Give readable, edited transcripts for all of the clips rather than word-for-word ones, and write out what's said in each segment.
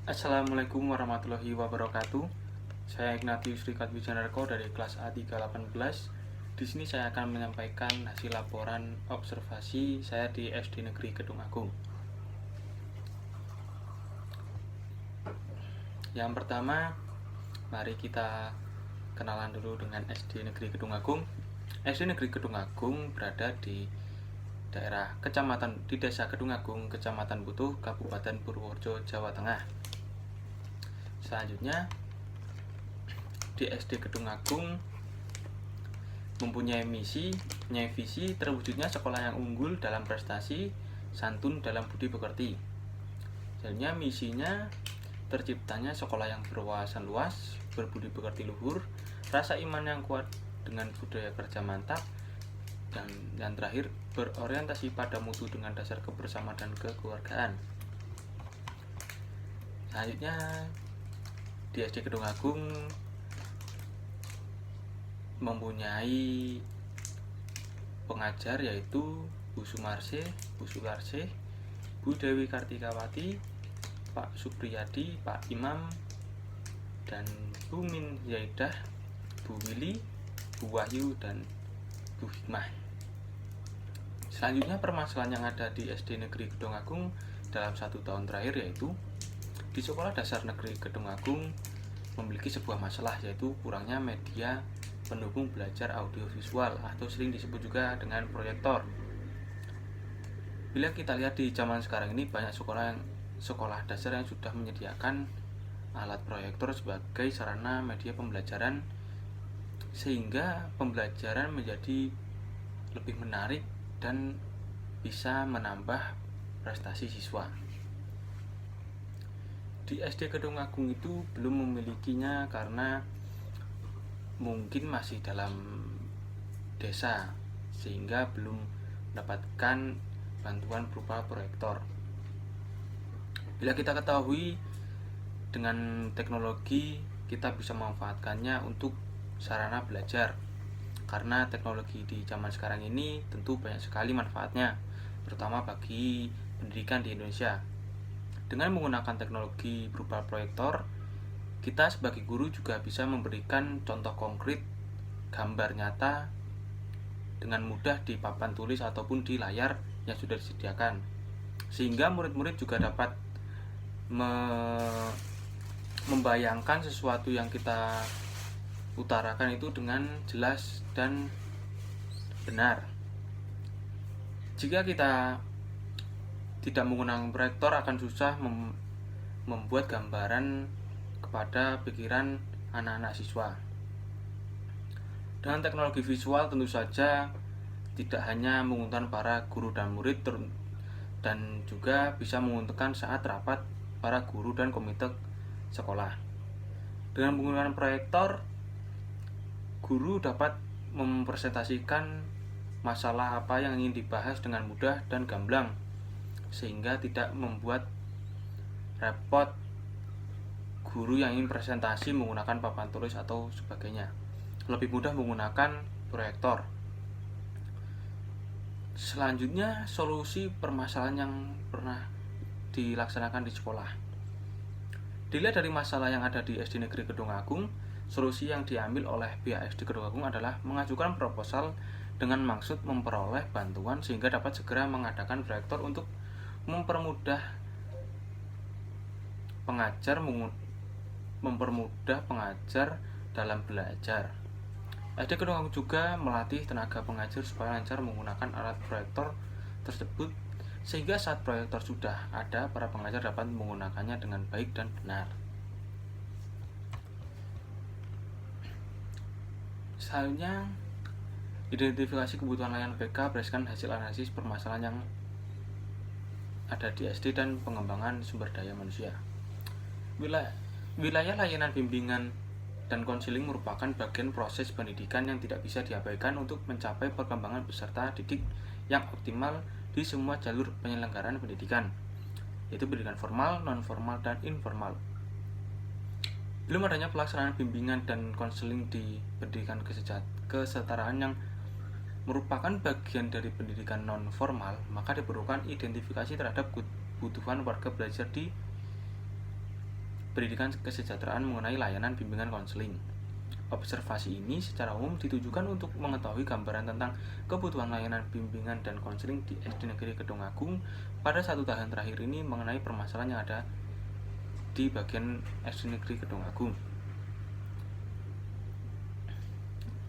Assalamualaikum warahmatullahi wabarakatuh. Saya Ignatius Rikat Wijanarko dari kelas A318. Di sini saya akan menyampaikan hasil laporan observasi saya di SD Negeri Kedung Agung. Yang pertama, mari kita kenalan dulu dengan SD Negeri Kedung Agung. SD Negeri Kedung Agung berada di Desa Kedung Agung, Kecamatan Butuh, Kabupaten Purworejo, Jawa Tengah. Selanjutnya, di SD Kedung Agung mempunyai visi terwujudnya sekolah yang unggul dalam prestasi, santun dalam budi pekerti. Selanjutnya, misinya terciptanya sekolah yang berwawasan luas, berbudi pekerti luhur, rasa iman yang kuat dengan budaya kerja mantap, dan yang terakhir berorientasi pada mutu dengan dasar kebersamaan dan kekeluargaan. Selanjutnya, di SD Kedung Agung mempunyai pengajar yaitu Bu Sumarse, Bu Sularse, Bu Dewi Kartikawati, Pak Supriyadi, Pak Imam, dan Bu Min Zaidah, Bu Willy, Bu Wahyu, dan Bu Hikmah. Selanjutnya, permasalahan yang ada di SD Negeri Kedung Agung dalam 1 tahun terakhir yaitu di Sekolah Dasar Negeri Kedung Agung memiliki sebuah masalah, yaitu kurangnya media pendukung belajar audiovisual atau sering disebut juga dengan proyektor. Bila kita lihat di zaman sekarang ini, banyak sekolah dasar yang sudah menyediakan alat proyektor sebagai sarana media pembelajaran, sehingga pembelajaran menjadi lebih menarik dan bisa menambah prestasi siswa. Di SD Kedung Agung itu belum memilikinya karena mungkin masih dalam desa, sehingga belum mendapatkan bantuan berupa proyektor. Bila kita ketahui dengan teknologi, kita bisa memanfaatkannya untuk sarana belajar, karena teknologi di zaman sekarang ini tentu banyak sekali manfaatnya, terutama bagi pendidikan di Indonesia. Dengan menggunakan teknologi berupa proyektor, kita sebagai guru juga bisa memberikan contoh konkret gambar nyata dengan mudah di papan tulis ataupun di layar yang sudah disediakan, sehingga murid-murid juga dapat membayangkan sesuatu yang kita utarakan itu dengan jelas dan benar. Jika kita tidak menggunakan proyektor, akan susah membuat gambaran kepada pikiran anak-anak siswa. Dengan teknologi visual tentu saja tidak hanya menguntungkan para guru dan murid, dan juga bisa menguntungkan saat rapat para guru dan komite sekolah. Dengan menggunakan proyektor, guru dapat mempresentasikan masalah apa yang ingin dibahas dengan mudah dan gamblang, sehingga tidak membuat repot guru yang ingin presentasi menggunakan papan tulis atau sebagainya. Lebih mudah menggunakan proyektor. Selanjutnya, solusi permasalahan yang pernah dilaksanakan di sekolah. Dilihat dari masalah yang ada di SD Negeri Kedung Agung, solusi yang diambil oleh pihak SD Kedung Agung adalah mengajukan proposal dengan maksud memperoleh bantuan sehingga dapat segera mengadakan proyektor untuk mempermudah pengajar dalam belajar. SD Kedung Agung juga melatih tenaga pengajar supaya lancar menggunakan alat proyektor tersebut, sehingga saat proyektor sudah ada, para pengajar dapat menggunakannya dengan baik dan benar. Selanjutnya, identifikasi kebutuhan layanan BK berdasarkan hasil analisis permasalahan yang ada di SD dan pengembangan sumber daya manusia. Wilayah layanan bimbingan dan konseling merupakan bagian proses pendidikan yang tidak bisa diabaikan untuk mencapai perkembangan peserta didik yang optimal di semua jalur penyelenggaraan pendidikan, yaitu pendidikan formal, non-formal, dan informal. Belum adanya pelaksanaan bimbingan dan konseling di pendidikan kesetaraan yang merupakan bagian dari pendidikan non-formal, maka diperlukan identifikasi terhadap kebutuhan warga belajar di pendidikan kesejahteraan mengenai layanan bimbingan konseling. Observasi ini secara umum ditujukan untuk mengetahui gambaran tentang kebutuhan layanan bimbingan dan konseling di SD Negeri Kedung Agung pada 1 tahun terakhir ini mengenai permasalahan yang ada di bagian SD Negeri Kedung Agung.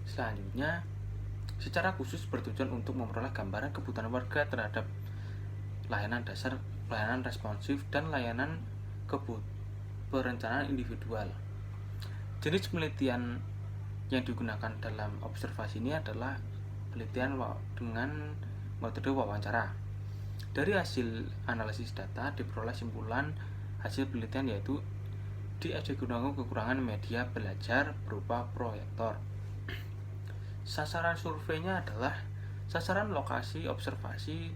Selanjutnya, secara khusus bertujuan untuk memperoleh gambaran kebutuhan warga terhadap layanan dasar, layanan responsif, dan layanan perencanaan individual. Jenis penelitian yang digunakan dalam observasi ini adalah penelitian dengan metode wawancara. Dari hasil analisis data diperoleh simpulan hasil penelitian yaitu di SD Kedung Agung kekurangan media belajar berupa proyektor. Sasaran surveinya adalah sasaran lokasi observasinya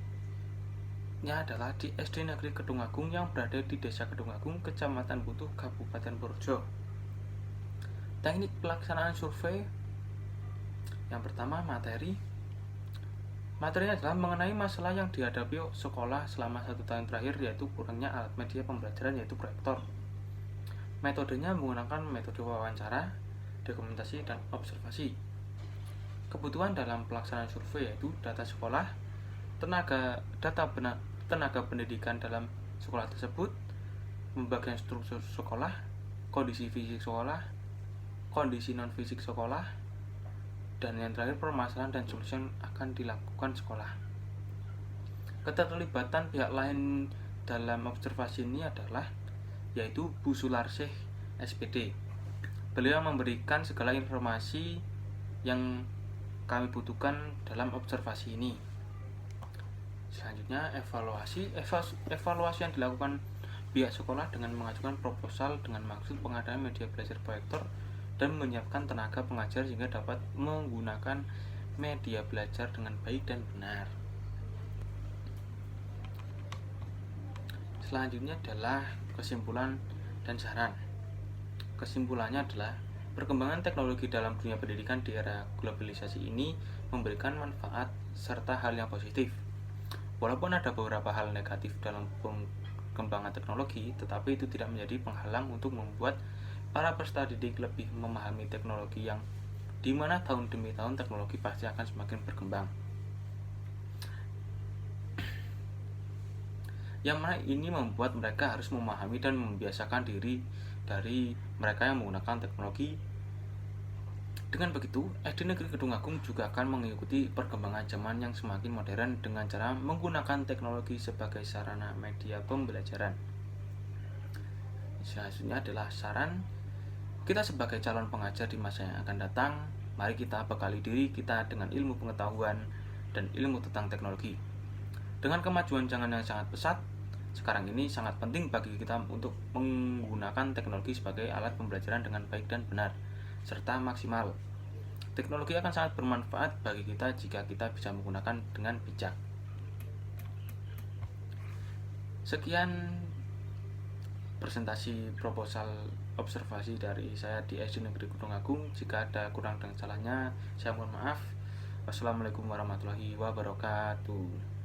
adalah di SD Negeri Kedung Agung yang berada di Desa Kedung Agung, Kecamatan Butuh, Kabupaten Purworejo. Teknik pelaksanaan survei yang pertama, materinya adalah mengenai masalah yang dihadapi sekolah selama 1 tahun terakhir, yaitu kurangnya alat media pembelajaran yaitu proyektor. Metodenya menggunakan metode wawancara, dokumentasi, dan observasi. Kebutuhan dalam pelaksanaan survei yaitu data sekolah, tenaga pendidikan dalam sekolah tersebut, pembagian struktur sekolah, kondisi fisik sekolah, kondisi non-fisik sekolah, dan yang terakhir permasalahan dan solusi yang akan dilakukan sekolah. Keterlibatan pihak lain dalam observasi ini adalah yaitu Bu Sularsih SPD. Beliau memberikan segala informasi yang kami butuhkan dalam observasi ini. Selanjutnya, evaluasi yang dilakukan pihak sekolah dengan mengajukan proposal dengan maksud pengadaan media belajar proyektor dan menyiapkan tenaga pengajar sehingga dapat menggunakan media belajar dengan baik dan benar. Selanjutnya adalah kesimpulan dan saran. Kesimpulannya adalah perkembangan teknologi dalam dunia pendidikan di era globalisasi ini memberikan manfaat serta hal yang positif. Walaupun ada beberapa hal negatif dalam perkembangan teknologi, tetapi itu tidak menjadi penghalang untuk membuat para peserta didik lebih memahami teknologi yang dimana tahun demi tahun teknologi pasti akan semakin berkembang. Yang mana ini membuat mereka harus memahami dan membiasakan diri dari mereka yang menggunakan teknologi. Dengan begitu, SD Negeri Kedung Agung juga akan mengikuti perkembangan zaman yang semakin modern dengan cara menggunakan teknologi sebagai sarana media pembelajaran. Selanjutnya adalah saran. Kita sebagai calon pengajar di masa yang akan datang, mari kita bekali diri kita dengan ilmu pengetahuan dan ilmu tentang teknologi. Dengan kemajuan zaman yang sangat pesat, sekarang ini sangat penting bagi kita untuk menggunakan teknologi sebagai alat pembelajaran dengan baik dan benar, serta maksimal. Teknologi akan sangat bermanfaat bagi kita jika kita bisa menggunakan dengan bijak. Sekian presentasi proposal observasi dari saya di SD Negeri Kedung Agung. Jika ada kurang dan salahnya, saya mohon maaf. Wassalamualaikum warahmatullahi wabarakatuh.